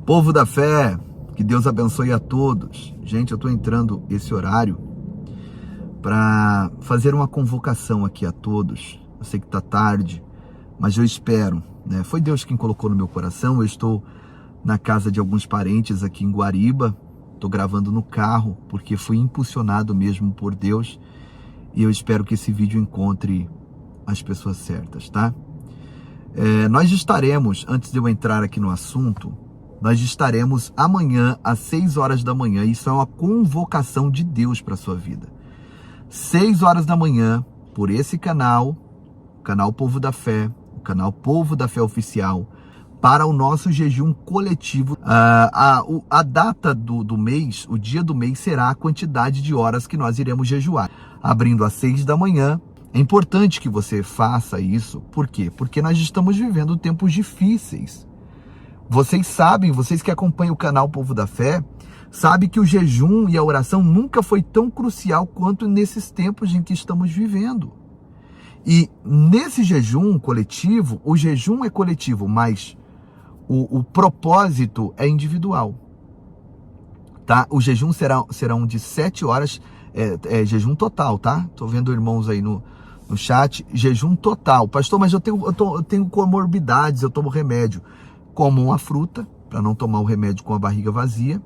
Povo da fé, que Deus abençoe a todos. Gente, eu estou entrando esse horário para fazer uma convocação aqui a todos. Eu sei que está tarde, mas eu espero, né? Foi Deus quem colocou no meu coração. Eu estou na casa de alguns parentes aqui em Guariba. Estou gravando no carro, porque fui impulsionado mesmo por Deus. E eu espero que esse vídeo encontre as pessoas certas, tá? Nós estaremos, antes de eu entrar aqui no assunto, nós estaremos amanhã às 6 horas da manhã. Isso é uma convocação de Deus para a sua vida. 6 horas da manhã, por esse canal, o canal Povo da Fé, o canal Povo da Fé Oficial, para o nosso jejum coletivo. A data do mês, o dia do mês, será a quantidade de horas que nós iremos jejuar. Abrindo às 6 da manhã. É importante que você faça isso. Por quê? Porque nós estamos vivendo tempos difíceis. Vocês sabem, vocês que acompanham o canal Povo da Fé, sabem que o jejum e a oração nunca foi tão crucial quanto nesses tempos em que estamos vivendo. E nesse jejum coletivo, o jejum é coletivo, mas o propósito é individual. Tá? O jejum serão de 7 horas, jejum total, tá? Tô vendo irmãos aí no chat, jejum total. Pastor, mas eu tenho comorbidades, eu tomo remédio. Coma uma fruta, para não tomar o remédio com a barriga vazia.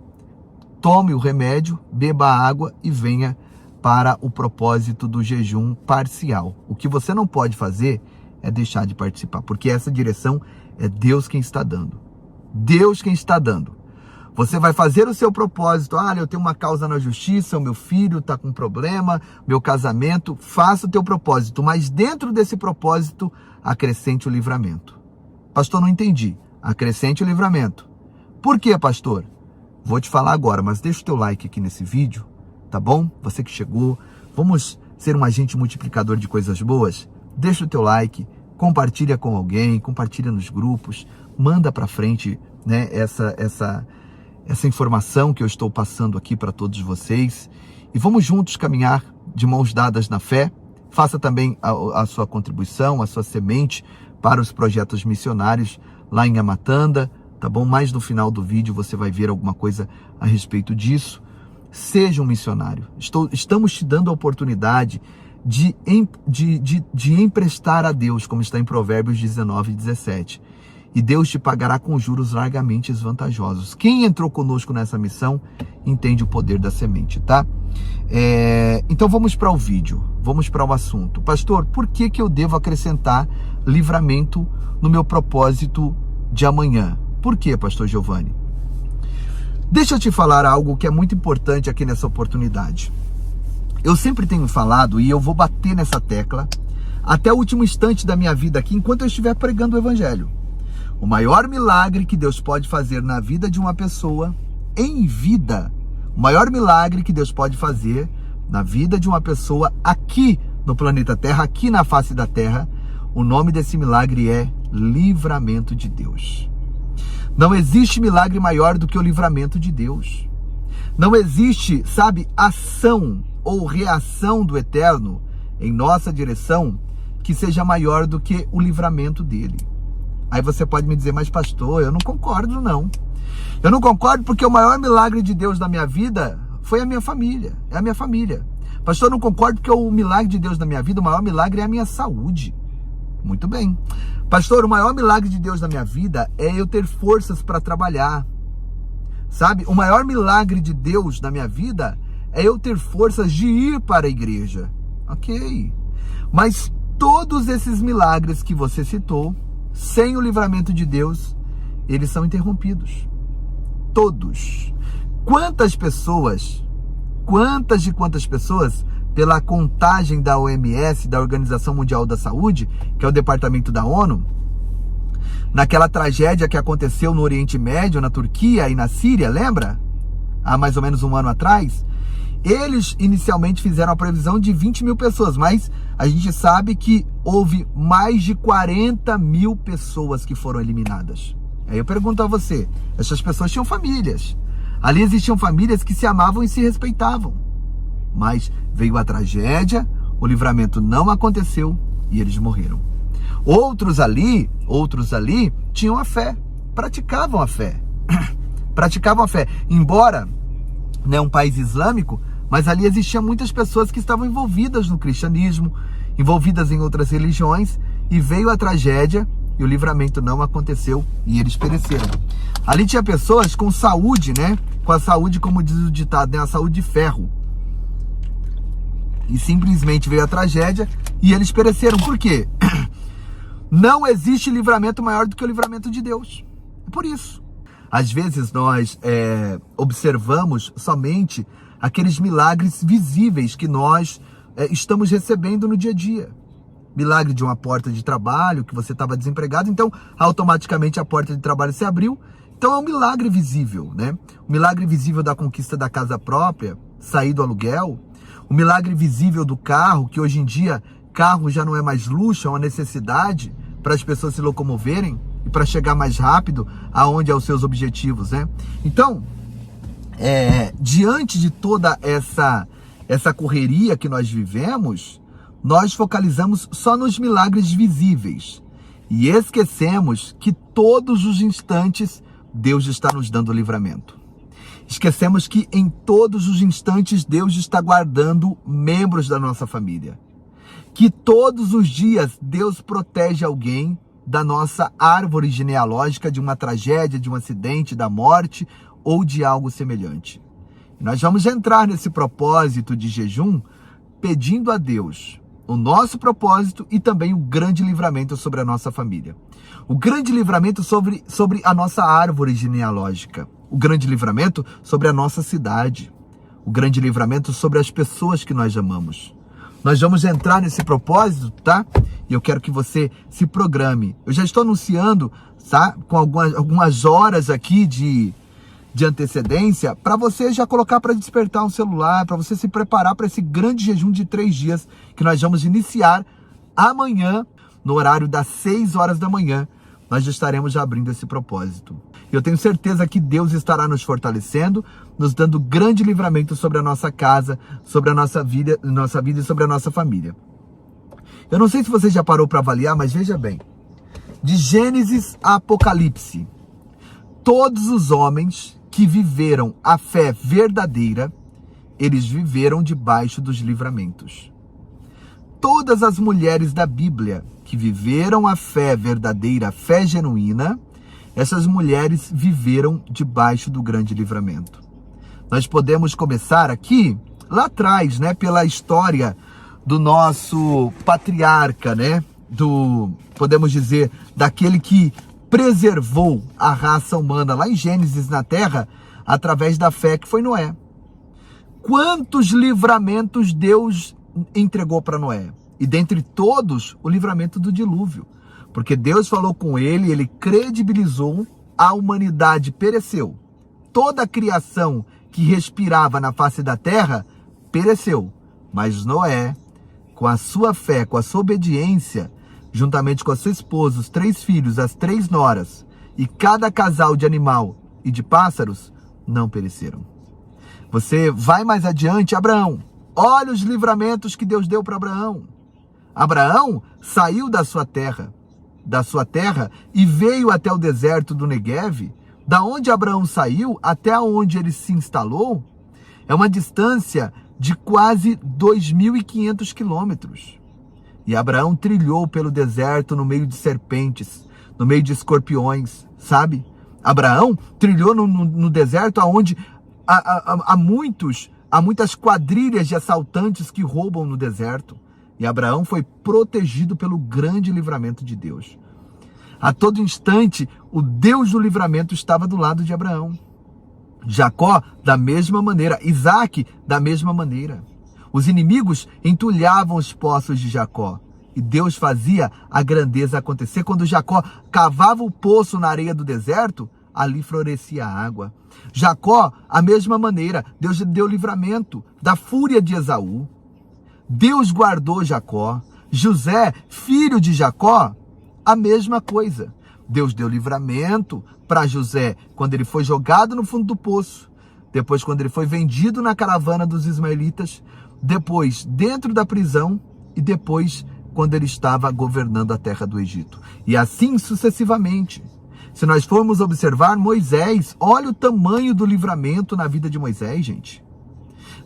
Tome o remédio, beba água e venha para o propósito do jejum parcial. O que você não pode fazer é deixar de participar, porque essa direção é Deus quem está dando. Deus quem está dando. Você vai fazer o seu propósito. Eu tenho uma causa na justiça, o meu filho está com problema, meu casamento. Faça o teu propósito, mas dentro desse propósito, acrescente o livramento. Pastor, não entendi. Acrescente o livramento. Por quê, pastor? Vou te falar agora, mas deixa o teu like aqui nesse vídeo, tá bom? Você que chegou, vamos ser um agente multiplicador de coisas boas? Deixa o teu like, compartilha com alguém, compartilha nos grupos, manda para frente, né, essa informação que eu estou passando aqui para todos vocês. E vamos juntos caminhar de mãos dadas na fé. Faça também a sua contribuição, a sua semente para os projetos missionários lá em Amatanda, tá bom? Mais no final do vídeo você vai ver alguma coisa a respeito disso. Seja um missionário. Estamos te dando a oportunidade de emprestar a Deus, como está em Provérbios 19:17. E Deus te pagará com juros largamente vantajosos. Quem entrou conosco nessa missão entende o poder da semente, tá? Então vamos para o vídeo, vamos para o assunto. Pastor, por que eu devo acrescentar livramento no meu propósito de amanhã? Por quê, pastor Giovanni? Deixa eu te falar algo que é muito importante aqui nessa oportunidade. Eu sempre tenho falado, e eu vou bater nessa tecla até o último instante da minha vida aqui, enquanto eu estiver pregando o evangelho. O maior milagre que Deus pode fazer na vida de uma pessoa, em vida, o maior milagre que Deus pode fazer na vida de uma pessoa aqui no planeta Terra, aqui na face da Terra, o nome desse milagre é livramento de Deus. Não existe milagre maior do que o livramento de Deus. Não existe, ação ou reação do Eterno em nossa direção que seja maior do que o livramento dele. Aí você pode me dizer, mas pastor, eu não concordo não. Eu não concordo porque o maior milagre de Deus na minha vida foi a minha família, é a minha família. Pastor, eu não concordo porque o milagre de Deus na minha vida, o maior milagre é a minha saúde. Muito bem. Pastor, o maior milagre de Deus na minha vida é eu ter forças para trabalhar. O maior milagre de Deus na minha vida é eu ter forças de ir para a igreja. Ok. Mas todos esses milagres que você citou, sem o livramento de Deus, eles são interrompidos. Todos. Quantas pessoas, pela contagem da OMS, da Organização Mundial da Saúde, que é o departamento da ONU, naquela tragédia que aconteceu no Oriente Médio, na Turquia e na Síria, lembra? Há mais ou menos um ano atrás, eles inicialmente fizeram a previsão de 20 mil pessoas, mas a gente sabe que houve mais de 40 mil pessoas que foram eliminadas. Aí eu pergunto a você, essas pessoas tinham famílias. Ali existiam famílias que se amavam e se respeitavam. Mas veio a tragédia, o livramento não aconteceu e eles morreram. Outros ali tinham a fé, praticavam a fé. praticavam a fé. Embora, né, um país islâmico, mas ali existiam muitas pessoas que estavam envolvidas no cristianismo, envolvidas em outras religiões, e veio a tragédia e o livramento não aconteceu e eles pereceram. Ali tinha pessoas com saúde, né? Com a saúde, como diz o ditado, né? A saúde de ferro. E simplesmente veio a tragédia e eles pereceram. Por quê? Não existe livramento maior do que o livramento de Deus. É por isso. Às vezes nós observamos somente aqueles milagres visíveis que nós estamos recebendo no dia a dia. Milagre de uma porta de trabalho, que você estava desempregado, então automaticamente a porta de trabalho se abriu. Então é um milagre visível, né? O milagre visível da conquista da casa própria, sair do aluguel. O milagre visível do carro, que hoje em dia carro já não é mais luxo, é uma necessidade para as pessoas se locomoverem e para chegar mais rápido aonde é os seus objetivos, né? Então, diante de toda essa correria que nós vivemos, nós focalizamos só nos milagres visíveis e esquecemos que todos os instantes Deus está nos dando livramento. Esquecemos que em todos os instantes Deus está guardando membros da nossa família. Que todos os dias Deus protege alguém da nossa árvore genealógica, de uma tragédia, de um acidente, da morte ou de algo semelhante. Nós vamos entrar nesse propósito de jejum pedindo a Deus o nosso propósito e também o grande livramento sobre a nossa família. O grande livramento sobre a nossa árvore genealógica. O grande livramento sobre a nossa cidade. O grande livramento sobre as pessoas que nós amamos. Nós vamos entrar nesse propósito, tá? E eu quero que você se programe. Eu já estou anunciando, tá? Com algumas horas aqui de antecedência, para você já colocar para despertar um celular, para você se preparar para esse grande jejum de 3 dias que nós vamos iniciar amanhã, no horário das 6 horas da manhã. Nós já estaremos já abrindo esse propósito. Eu tenho certeza que Deus estará nos fortalecendo, nos dando grande livramento sobre a nossa casa, sobre a nossa vida e sobre a nossa família. Eu não sei se você já parou para avaliar, mas veja bem. De Gênesis a Apocalipse, todos os homens que viveram a fé verdadeira, eles viveram debaixo dos livramentos. Todas as mulheres da Bíblia que viveram a fé verdadeira, a fé genuína, essas mulheres viveram debaixo do grande livramento. Nós podemos começar aqui, lá atrás, né, pela história do nosso patriarca, né, podemos dizer, daquele que preservou a raça humana lá em Gênesis na terra, através da fé que foi Noé. Quantos livramentos Deus entregou para Noé? E dentre todos, o livramento do dilúvio. Porque Deus falou com ele, ele credibilizou, a humanidade pereceu. Toda a criação que respirava na face da terra pereceu. Mas Noé, com a sua fé, com a sua obediência, juntamente com a sua esposa, os 3 filhos, as 3 noras, e cada casal de animal e de pássaros, não pereceram. Você vai mais adiante, Abraão. Olha os livramentos que Deus deu para Abraão. Abraão saiu da sua terra e veio até o deserto do Neguev. Da onde Abraão saiu até onde ele se instalou, é uma distância de quase 2.500 quilômetros. E Abraão trilhou pelo deserto no meio de serpentes, no meio de escorpiões, sabe? Abraão trilhou no deserto onde há muitas quadrilhas de assaltantes que roubam no deserto. E Abraão foi protegido pelo grande livramento de Deus. A todo instante, o Deus do livramento estava do lado de Abraão. Jacó, da mesma maneira. Isaac, da mesma maneira. Os inimigos entulhavam os poços de Jacó. E Deus fazia a grandeza acontecer. Quando Jacó cavava o poço na areia do deserto, ali florescia a água. Jacó, a mesma maneira. Deus deu livramento da fúria de Esaú. Deus guardou Jacó. José, filho de Jacó, a mesma coisa. Deus deu livramento para José quando ele foi jogado no fundo do poço. Depois, quando ele foi vendido na caravana dos ismaelitas. Depois, dentro da prisão. E depois, quando ele estava governando a terra do Egito. E assim sucessivamente. Se nós formos observar Moisés, olha o tamanho do livramento na vida de Moisés, gente.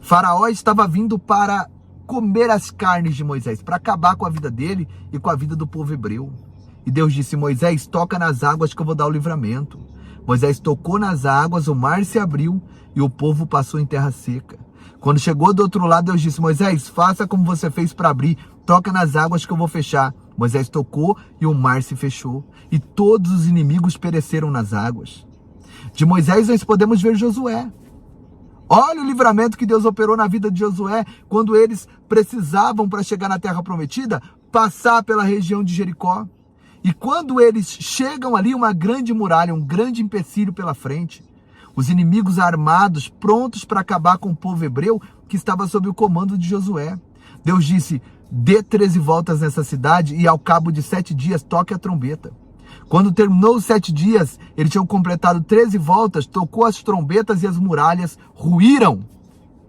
Faraó estava vindo para comer as carnes de Moisés, para acabar com a vida dele e com a vida do povo hebreu. E Deus disse: Moisés, toca nas águas que eu vou dar o livramento. Moisés tocou nas águas, o mar se abriu e o povo passou em terra seca. Quando chegou do outro lado, Deus disse: Moisés, faça como você fez para abrir, toca nas águas que eu vou fechar. Moisés tocou e o mar se fechou, e todos os inimigos pereceram nas águas. De Moisés nós podemos ver Josué. Olha o livramento que Deus operou na vida de Josué, quando eles precisavam, para chegar na terra prometida, passar pela região de Jericó. E quando eles chegam ali, uma grande muralha, um grande empecilho pela frente. Os inimigos armados, prontos para acabar com o povo hebreu, que estava sob o comando de Josué. Deus disse: dê 13 voltas nessa cidade e ao cabo de 7 dias toque a trombeta. Quando terminou os 7 dias, eles tinham completado 13 voltas, tocou as trombetas e as muralhas ruíram.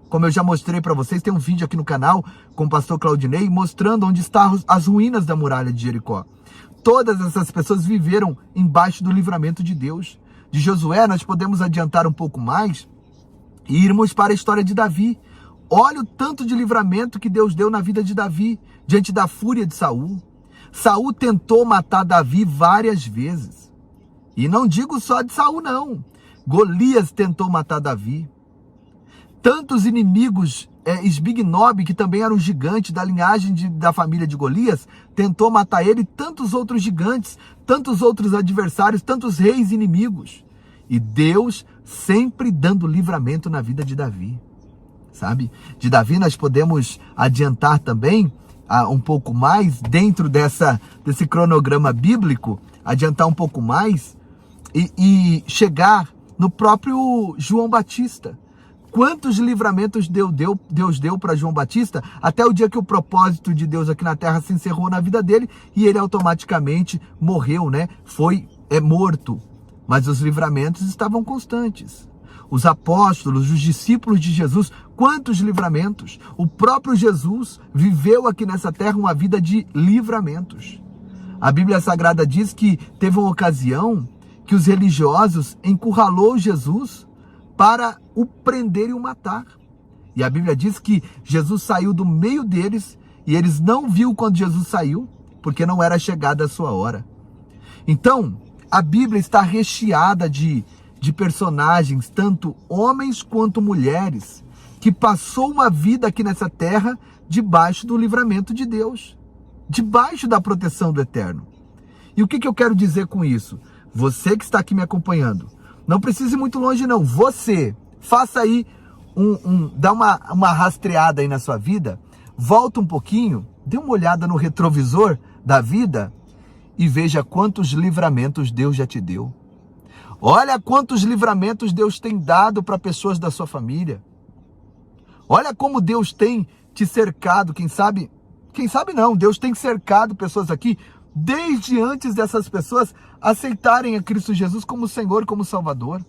Como eu já mostrei para vocês, tem um vídeo aqui no canal com o pastor Claudinei mostrando onde estão as ruínas da muralha de Jericó. Todas essas pessoas viveram embaixo do livramento de Deus. De Josué, nós podemos adiantar um pouco mais e irmos para a história de Davi. Olha o tanto de livramento que Deus deu na vida de Davi, diante da fúria de Saul. Saul tentou matar Davi várias vezes. E não digo só de Saul, não. Golias tentou matar Davi. Tantos inimigos, Esbignob, que também era um gigante da linhagem da família de Golias, tentou matar ele, tantos outros gigantes, tantos outros adversários, tantos reis inimigos. E Deus sempre dando livramento na vida de Davi. Sabe? De Davi nós podemos adiantar também um pouco mais, dentro desse cronograma bíblico, adiantar um pouco mais e chegar no próprio João Batista. Quantos livramentos Deus deu para João Batista, até o dia que o propósito de Deus aqui na terra se encerrou na vida dele e ele automaticamente morreu, né? Foi morto. Mas os livramentos estavam constantes. Os apóstolos, os discípulos de Jesus, quantos livramentos! O próprio Jesus viveu aqui nessa terra uma vida de livramentos. A Bíblia Sagrada diz que teve uma ocasião que os religiosos encurralou Jesus para o prender e o matar. E a Bíblia diz que Jesus saiu do meio deles e eles não viram quando Jesus saiu, porque não era chegada a sua hora. Então, a Bíblia está recheada de personagens, tanto homens quanto mulheres, que passou uma vida aqui nessa terra debaixo do livramento de Deus, debaixo da proteção do Eterno. E o que eu quero dizer com isso? Você que está aqui me acompanhando, não precisa ir muito longe não, você, faça aí, dá uma rastreada aí na sua vida, volta um pouquinho, dê uma olhada no retrovisor da vida e veja quantos livramentos Deus já te deu. Olha quantos livramentos Deus tem dado para pessoas da sua família. Olha como Deus tem te cercado, quem sabe não, Deus tem cercado pessoas aqui, desde antes dessas pessoas aceitarem a Cristo Jesus como Senhor, como Salvador.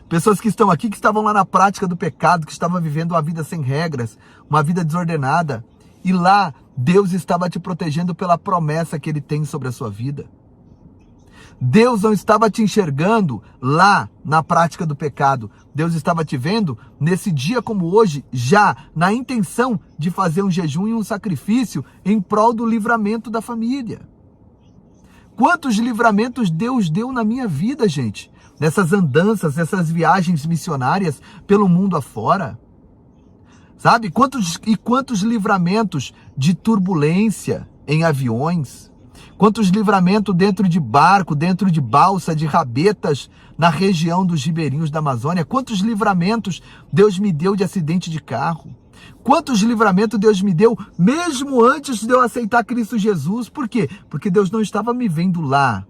Pessoas que estão aqui, que estavam lá na prática do pecado, que estavam vivendo uma vida sem regras, uma vida desordenada. E lá, Deus estava te protegendo pela promessa que Ele tem sobre a sua vida. Deus não estava te enxergando lá na prática do pecado. Deus estava te vendo nesse dia como hoje, já na intenção de fazer um jejum e um sacrifício em prol do livramento da família. Quantos livramentos Deus deu na minha vida, gente? Nessas andanças, nessas viagens missionárias pelo mundo afora. Sabe? Quantos livramentos de turbulência em aviões? Quantos livramentos dentro de barco, dentro de balsa, de rabetas, na região dos ribeirinhos da Amazônia? Quantos livramentos Deus me deu de acidente de carro? Quantos livramentos Deus me deu, mesmo antes de eu aceitar Cristo Jesus? Por quê? Porque Deus não estava me vendo lá.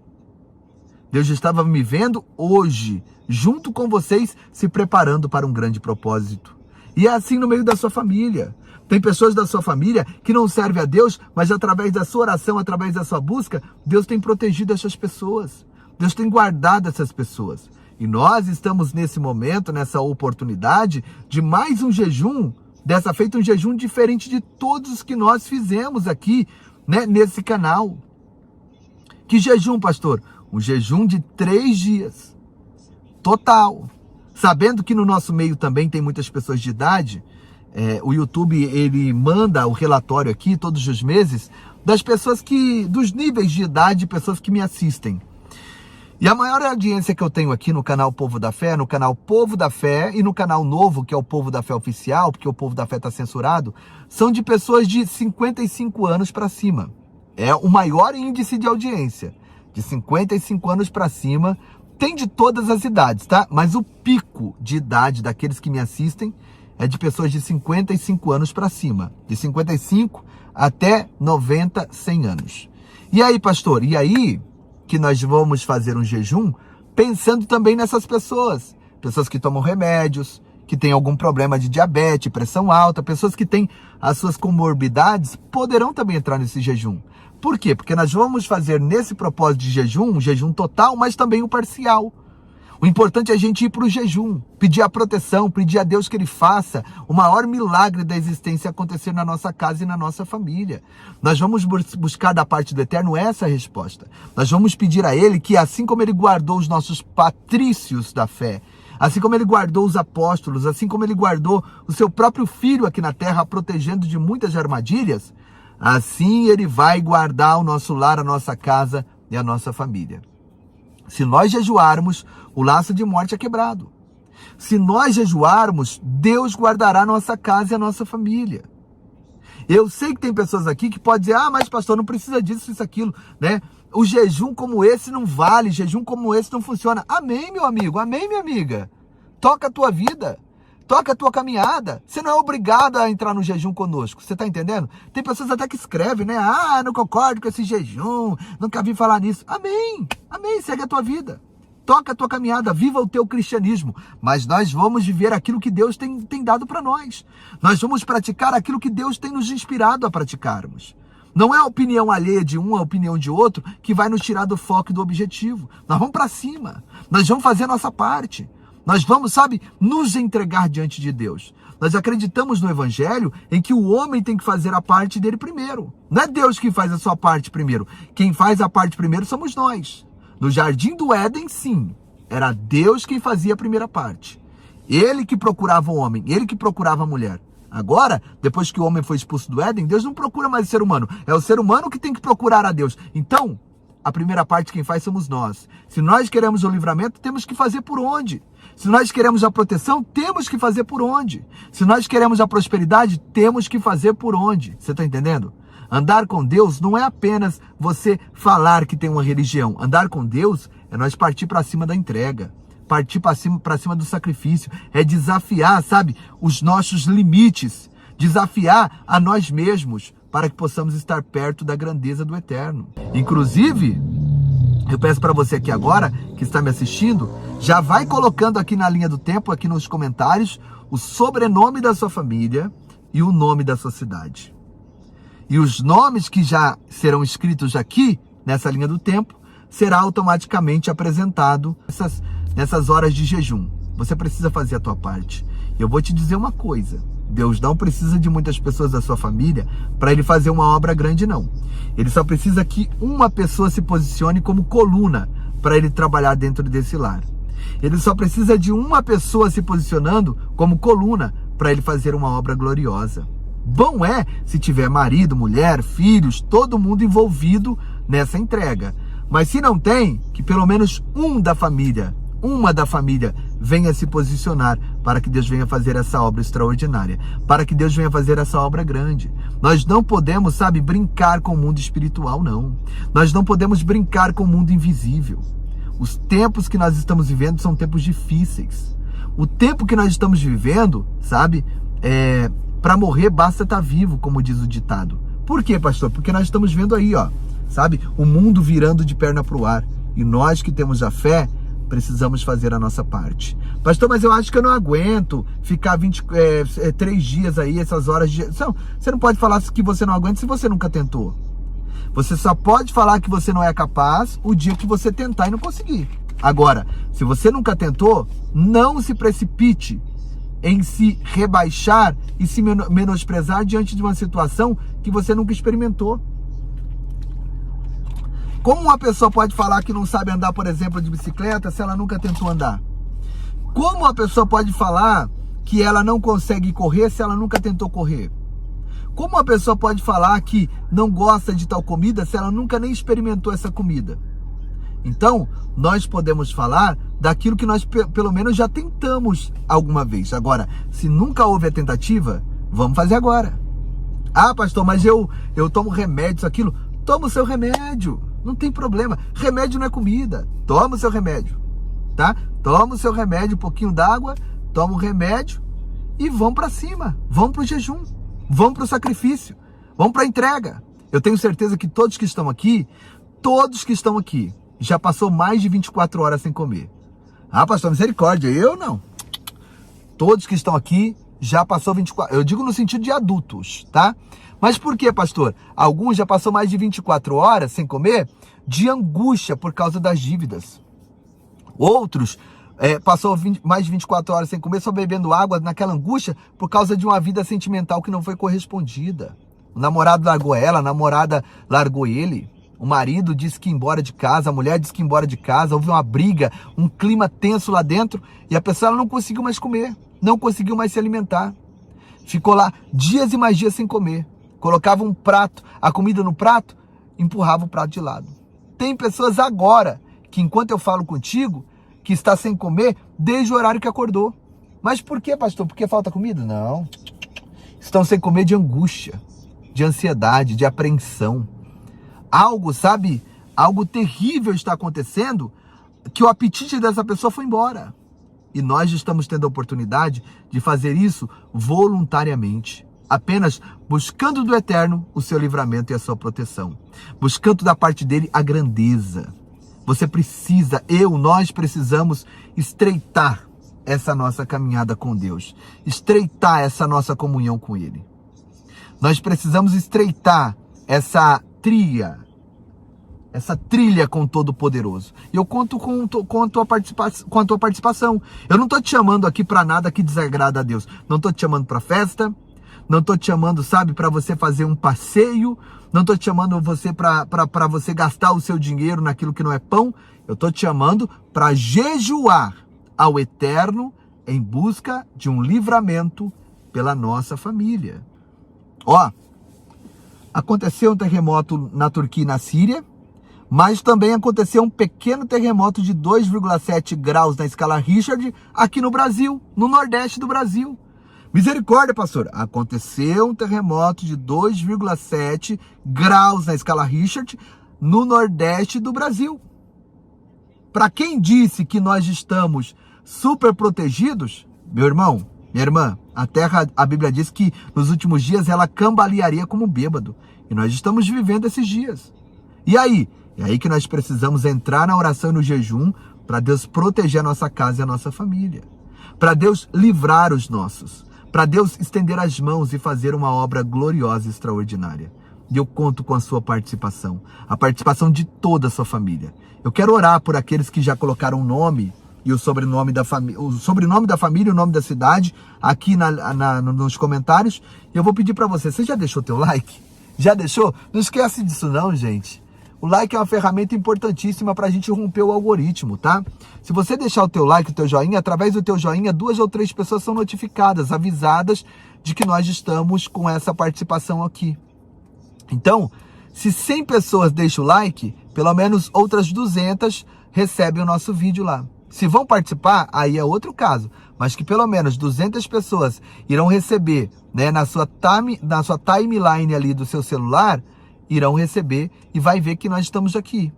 Deus estava me vendo hoje, junto com vocês, se preparando para um grande propósito. E é assim no meio da sua família. Tem pessoas da sua família que não servem a Deus, mas através da sua oração, através da sua busca, Deus tem protegido essas pessoas. Deus tem guardado essas pessoas. E nós estamos nesse momento, nessa oportunidade de mais um jejum, dessa feita um jejum diferente de todos os que nós fizemos aqui, né, nesse canal. Que jejum, pastor? Um jejum de 3 dias. Total. Sabendo que no nosso meio também tem muitas pessoas de idade, o YouTube, ele manda o relatório aqui todos os meses das pessoas dos níveis de idade de pessoas que me assistem. E a maior audiência que eu tenho aqui no canal Povo da Fé, no canal Povo da Fé e no canal novo, que é o Povo da Fé Oficial, porque o Povo da Fé está censurado, são de pessoas de 55 anos para cima. É o maior índice de audiência. De 55 anos para cima, tem de todas as idades, tá? Mas o pico de idade daqueles que me assistem é de pessoas de 55 anos para cima. De 55 até 90, 100 anos. E aí, pastor? E aí que nós vamos fazer um jejum pensando também nessas pessoas. Pessoas que tomam remédios, que têm algum problema de diabetes, pressão alta, pessoas que têm as suas comorbidades, poderão também entrar nesse jejum. Por quê? Porque nós vamos fazer nesse propósito de jejum, um jejum total, mas também um parcial. O importante é a gente ir para o jejum, pedir a proteção, pedir a Deus que Ele faça o maior milagre da existência acontecer na nossa casa e na nossa família. Nós vamos buscar da parte do Eterno essa resposta. Nós vamos pedir a Ele que, assim como Ele guardou os nossos patrícios da fé, assim como Ele guardou os apóstolos, assim como Ele guardou o seu próprio Filho aqui na terra, protegendo de muitas armadilhas, assim Ele vai guardar o nosso lar, a nossa casa e a nossa família. Se nós jejuarmos, o laço de morte é quebrado. Se nós jejuarmos, Deus guardará a nossa casa e a nossa família. Eu sei que tem pessoas aqui que podem dizer, mas pastor, não precisa disso, isso, aquilo, né? O jejum como esse não vale, jejum como esse não funciona. Amém, meu amigo, amém, minha amiga. Toca a tua vida, toca a tua caminhada. Você não é obrigado a entrar no jejum conosco, você tá entendendo? Tem pessoas até que escrevem, né? Não concordo com esse jejum, nunca vi falar nisso. Amém, amém, segue a tua vida. Toca a tua caminhada, viva o teu cristianismo. Mas nós vamos viver aquilo que Deus tem dado para nós. Nós vamos praticar aquilo que Deus tem nos inspirado a praticarmos. Não é a opinião alheia de um, a opinião de outro, que vai nos tirar do foco e do objetivo. Nós vamos para cima. Nós vamos fazer a nossa parte. Nós vamos, nos entregar diante de Deus. Nós acreditamos no Evangelho em que o homem tem que fazer a parte dele primeiro. Não é Deus que faz a sua parte primeiro. Quem faz a parte primeiro somos nós. No Jardim do Éden, sim, era Deus quem fazia a primeira parte. Ele que procurava o homem, ele que procurava a mulher. Agora, depois que o homem foi expulso do Éden, Deus não procura mais o ser humano. É o ser humano que tem que procurar a Deus. Então, a primeira parte quem faz somos nós. Se nós queremos o livramento, temos que fazer por onde? Se nós queremos a proteção, temos que fazer por onde? Se nós queremos a prosperidade, temos que fazer por onde? Você está entendendo? Andar com Deus não é apenas você falar que tem uma religião. Andar com Deus é nós partir para cima da entrega, partir para cima do sacrifício, é desafiar, os nossos limites, desafiar a nós mesmos para que possamos estar perto da grandeza do Eterno. Inclusive, eu peço para você aqui agora, que está me assistindo, já vai colocando aqui na linha do tempo, aqui nos comentários, o sobrenome da sua família e o nome da sua cidade. E os nomes que já serão escritos aqui, nessa linha do tempo, será automaticamente apresentado nessas horas de jejum. Você precisa fazer a tua parte. Eu vou te dizer uma coisa. Deus não precisa de muitas pessoas da sua família para Ele fazer uma obra grande, não. Ele só precisa que uma pessoa se posicione como coluna para Ele trabalhar dentro desse lar. Ele só precisa de uma pessoa se posicionando como coluna para Ele fazer uma obra gloriosa. Bom é se tiver marido, mulher, filhos, todo mundo envolvido nessa entrega. Mas se não tem, que pelo menos uma da família venha se posicionar para que Deus venha fazer essa obra extraordinária, para que Deus venha fazer essa obra grande. Nós não podemos, brincar com o mundo espiritual, não. Nós não podemos brincar com o mundo invisível. Os tempos que nós estamos vivendo são tempos difíceis. O tempo que nós estamos vivendo, para morrer basta estar vivo, como diz o ditado. Por quê, pastor? Porque nós estamos vendo aí, o mundo virando de perna para o ar. E nós que temos a fé, precisamos fazer a nossa parte. Pastor, mas eu acho que eu não aguento ficar 3 dias aí, essas horas de... Você não pode falar que você não aguenta se você nunca tentou. Você só pode falar que você não é capaz o dia que você tentar e não conseguir. Agora, se você nunca tentou, não se precipite em se rebaixar e se menosprezar diante de uma situação que você nunca experimentou. Como uma pessoa pode falar que não sabe andar, por exemplo, de bicicleta, se ela nunca tentou andar? Como uma pessoa pode falar que ela não consegue correr se ela nunca tentou correr? Como uma pessoa pode falar que não gosta de tal comida se ela nunca nem experimentou essa comida? Então, nós podemos falar daquilo que nós pelo menos já tentamos alguma vez. Agora, se nunca houve a tentativa, vamos fazer agora. Ah, pastor, mas eu tomo remédio, isso, aquilo. Toma o seu remédio, não tem problema. Remédio não é comida, toma o seu remédio, tá? Toma o seu remédio, um pouquinho d'água, toma o remédio e vamos para cima, vamos para o jejum. Vamos para o sacrifício, vamos para a entrega. Eu tenho certeza que todos que estão aqui, já passou mais de 24 horas sem comer. Ah, pastor, misericórdia, eu não. Todos que estão aqui já passou 24, eu digo no sentido de adultos, tá? Mas por que, pastor? Alguns já passou mais de 24 horas sem comer de angústia por causa das dívidas. Outros passou mais de 24 horas sem comer, só bebendo água naquela angústia por causa de uma vida sentimental que não foi correspondida. O namorado largou ela, a namorada largou ele, o marido disse que ia embora de casa, a mulher disse que ia embora de casa, houve uma briga, um clima tenso lá dentro e a pessoa ela não conseguiu mais comer, não conseguiu mais se alimentar. Ficou lá dias e mais dias sem comer. Colocava um prato, a comida no prato, empurrava o prato de lado. Tem pessoas agora que enquanto eu falo contigo, que está sem comer desde o horário que acordou. Mas por que, pastor? Porque falta comida? Não. Estão sem comer de angústia, de ansiedade, de apreensão. Algo, sabe? Algo terrível está acontecendo que o apetite dessa pessoa foi embora. E nós estamos tendo a oportunidade de fazer isso voluntariamente. Apenas buscando do Eterno o seu livramento e a sua proteção. Buscando da parte dele a grandeza. Você precisa, nós precisamos estreitar essa nossa caminhada com Deus. Estreitar essa nossa comunhão com Ele. Nós precisamos estreitar essa trilha com o Todo-Poderoso. E eu conto com a tua participação. Eu não estou te chamando aqui para nada que desagrada a Deus. Não estou te chamando para festa. Não estou te chamando, sabe, para você fazer um passeio. Não estou te chamando você para você gastar o seu dinheiro naquilo que não é pão. Eu estou te chamando para jejuar ao Eterno em busca de um livramento pela nossa família. Aconteceu um terremoto na Turquia e na Síria, mas também aconteceu um pequeno terremoto de 2,7 graus na escala Richter aqui no Brasil, no Nordeste do Brasil. Misericórdia, pastor. Aconteceu um terremoto de 2,7 graus na escala Richter no Nordeste do Brasil. Para quem disse que nós estamos super protegidos, meu irmão, minha irmã, a terra, a Bíblia diz que nos últimos dias ela cambalearia como bêbado. E nós estamos vivendo esses dias. E aí? É aí que nós precisamos entrar na oração e no jejum para Deus proteger a nossa casa e a nossa família. Para Deus livrar os nossos. Para Deus estender as mãos e fazer uma obra gloriosa e extraordinária. E eu conto com a sua participação. A participação de toda a sua família. Eu quero orar por aqueles que já colocaram o nome e o sobrenome da família, e o nome da cidade aqui nos comentários. E eu vou pedir para você já deixou teu like? Já deixou? Não esquece disso não, gente. O like é uma ferramenta importantíssima para a gente romper o algoritmo, tá? Se você deixar o teu like, o teu joinha, através do teu joinha, 2 ou 3 pessoas são notificadas, avisadas de que nós estamos com essa participação aqui. Então, se 100 pessoas deixam o like, pelo menos outras 200 recebem o nosso vídeo lá. Se vão participar, aí é outro caso. Mas que pelo menos 200 pessoas irão receber, né, na sua timeline ali do seu celular, irão receber e vai ver que nós estamos aqui.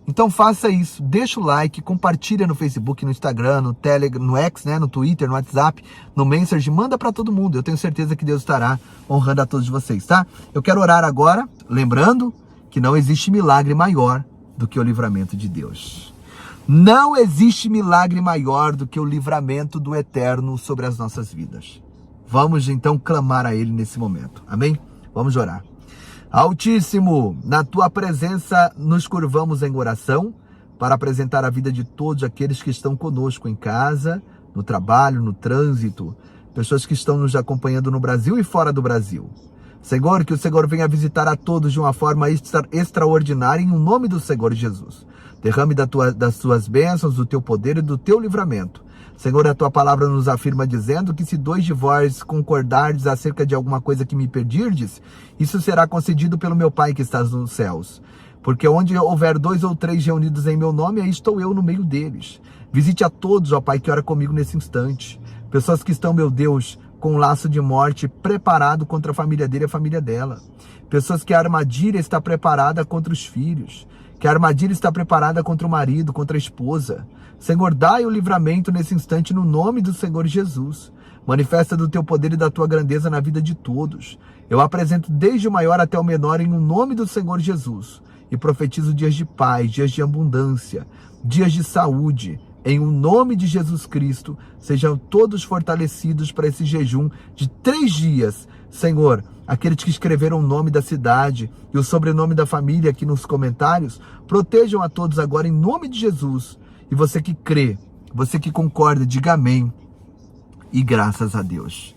Então faça isso, deixa o like, compartilha no Facebook, no Instagram, no Telegram, no X, né, no Twitter, no WhatsApp, no Messenger, manda para todo mundo. Eu tenho certeza que Deus estará honrando a todos vocês, tá? Eu quero orar agora, lembrando que não existe milagre maior do que o livramento de Deus. Não existe milagre maior do que o livramento do Eterno sobre as nossas vidas. Vamos então clamar a Ele nesse momento, amém? Vamos orar. Altíssimo, na Tua presença nos curvamos em oração para apresentar a vida de todos aqueles que estão conosco em casa, no trabalho, no trânsito, pessoas que estão nos acompanhando no Brasil e fora do Brasil. Senhor, que o Senhor venha visitar a todos de uma forma extraordinária, em nome do Senhor Jesus. Derrame das tuas bênçãos, do teu poder e do teu livramento. Senhor, a tua palavra nos afirma dizendo que se 2 de vós concordardes acerca de alguma coisa que me pedirdes, isso será concedido pelo meu Pai que estás nos céus. Porque onde houver 2 ou 3 reunidos em meu nome, aí estou eu no meio deles. Visite a todos, ó Pai, que ora comigo nesse instante. Pessoas que estão, meu Deus, com um laço de morte preparado contra a família dele e a família dela. Pessoas que a armadilha está preparada contra os filhos. Que a armadilha está preparada contra o marido, contra a esposa. Senhor, dai o livramento nesse instante no nome do Senhor Jesus. Manifesta do teu poder e da tua grandeza na vida de todos. Eu apresento desde o maior até o menor em nome do Senhor Jesus. E profetizo dias de paz, dias de abundância, dias de saúde. Em o nome de Jesus Cristo, sejam todos fortalecidos para esse jejum de 3 dias. Senhor, aqueles que escreveram o nome da cidade e o sobrenome da família aqui nos comentários, protejam a todos agora em nome de Jesus. E você que crê, você que concorda, diga amém. E graças a Deus.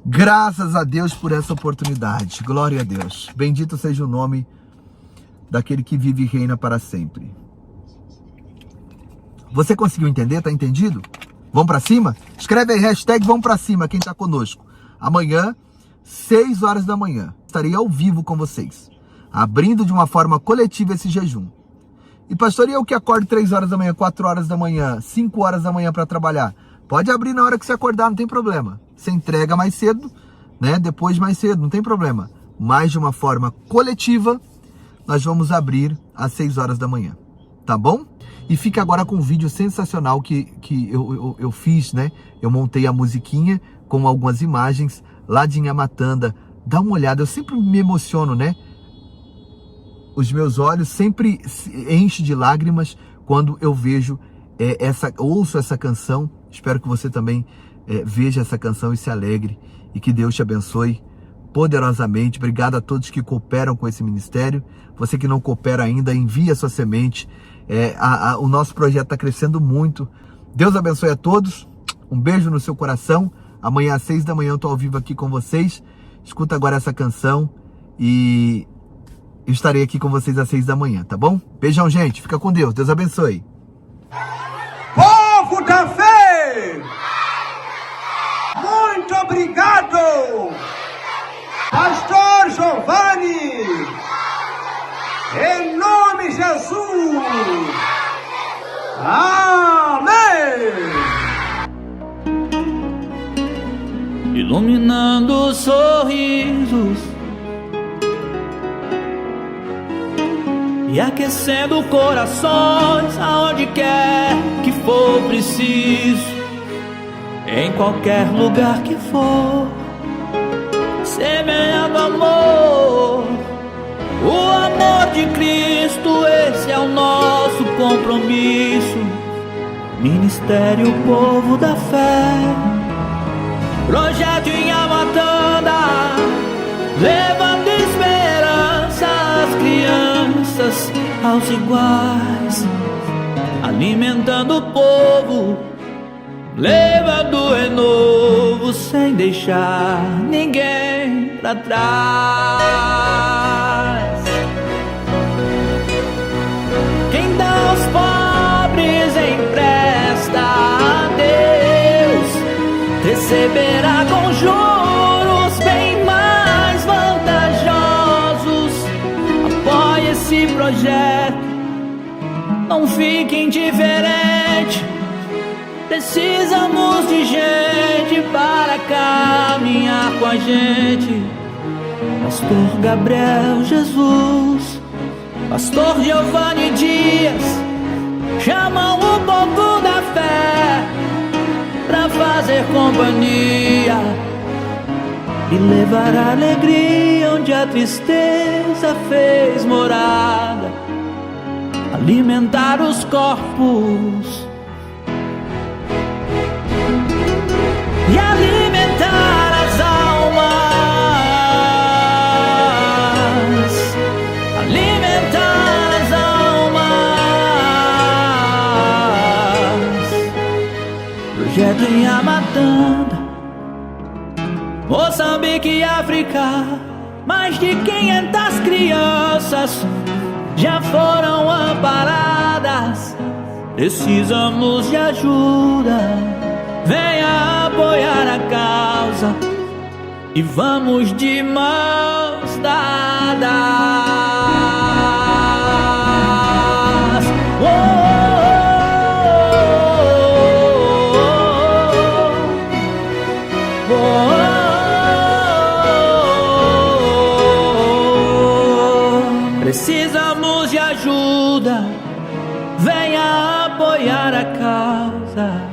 Graças a Deus por essa oportunidade. Glória a Deus. Bendito seja o nome daquele que vive e reina para sempre. Você conseguiu entender? Tá entendido? Vamos para cima? Escreve aí, hashtag vamos para cima, quem tá conosco. Amanhã, 6 horas da manhã, estarei ao vivo com vocês, abrindo de uma forma coletiva esse jejum. E pastor, e eu que acordo 3 horas da manhã, 4 horas da manhã, 5 horas da manhã para trabalhar? Pode abrir na hora que você acordar, não tem problema. Você entrega mais cedo, né? Depois mais cedo, não tem problema. Mas de uma forma coletiva, nós vamos abrir às 6 horas da manhã, tá bom? E fica agora com um vídeo sensacional que eu fiz, né? Eu montei a musiquinha com algumas imagens lá de Inhamatanda. Dá uma olhada, eu sempre me emociono, né? Os meus olhos sempre enchem de lágrimas quando eu vejo ouço essa canção. Espero que você também veja essa canção e se alegre. E que Deus te abençoe poderosamente. Obrigado a todos que cooperam com esse ministério. Você que não coopera ainda, envie a sua semente. O nosso projeto está crescendo muito. Deus abençoe a todos. Um beijo no seu coração. Amanhã às 6 da manhã eu estou ao vivo aqui com vocês. Escuta agora essa canção e eu estarei aqui com vocês às 6 da manhã, tá bom? Beijão, gente. Fica com Deus. Deus abençoe. Povo da fé! Muito obrigado! Pastor Giovanni! Em nome de Jesus! Amém! Iluminando sorrisos e aquecendo corações aonde quer que for preciso, em qualquer lugar que for, semeando amor, o amor de Cristo, esse é o nosso compromisso. Ministério Povo da Fé, projeto em Inhamatanda, levando esperança às crianças, aos iguais, alimentando o povo, levando renovo sem deixar ninguém pra trás. Quem dá aos pobres empresta a Deus, receberá com juros bem mais vantajosos. Apoie esse projeto, não fique indiferente. Precisamos de gente para caminhar com a gente. Pastor Gabriel Jesus, Pastor Giovanni Dias, chamam o povo da fé pra fazer companhia e levar a alegria onde a tristeza fez morada, alimentar os corpos e alimentar as almas, alimentar as almas. Projeto em Inhamatanda, Moçambique e África, Mais de 500 crianças já foram amparadas. Precisamos de ajuda. Venha apoiar a causa e vamos de mãos dadas. Oh, oh, oh, oh. Precisamos de ajuda. Venha apoiar a causa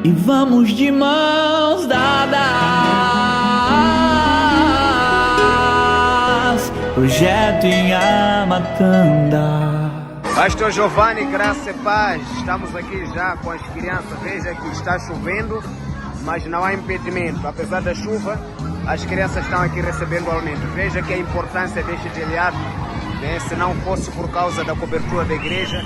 e vamos de mãos dadas. Projeto em Amatanda. Pastor Giovanni, graça e paz. Estamos aqui já com as crianças. Veja que está chovendo, mas não há impedimento. Apesar da chuva, as crianças estão aqui recebendo alimento. Veja que a importância deste telhado, né? Se não fosse por causa da cobertura da igreja,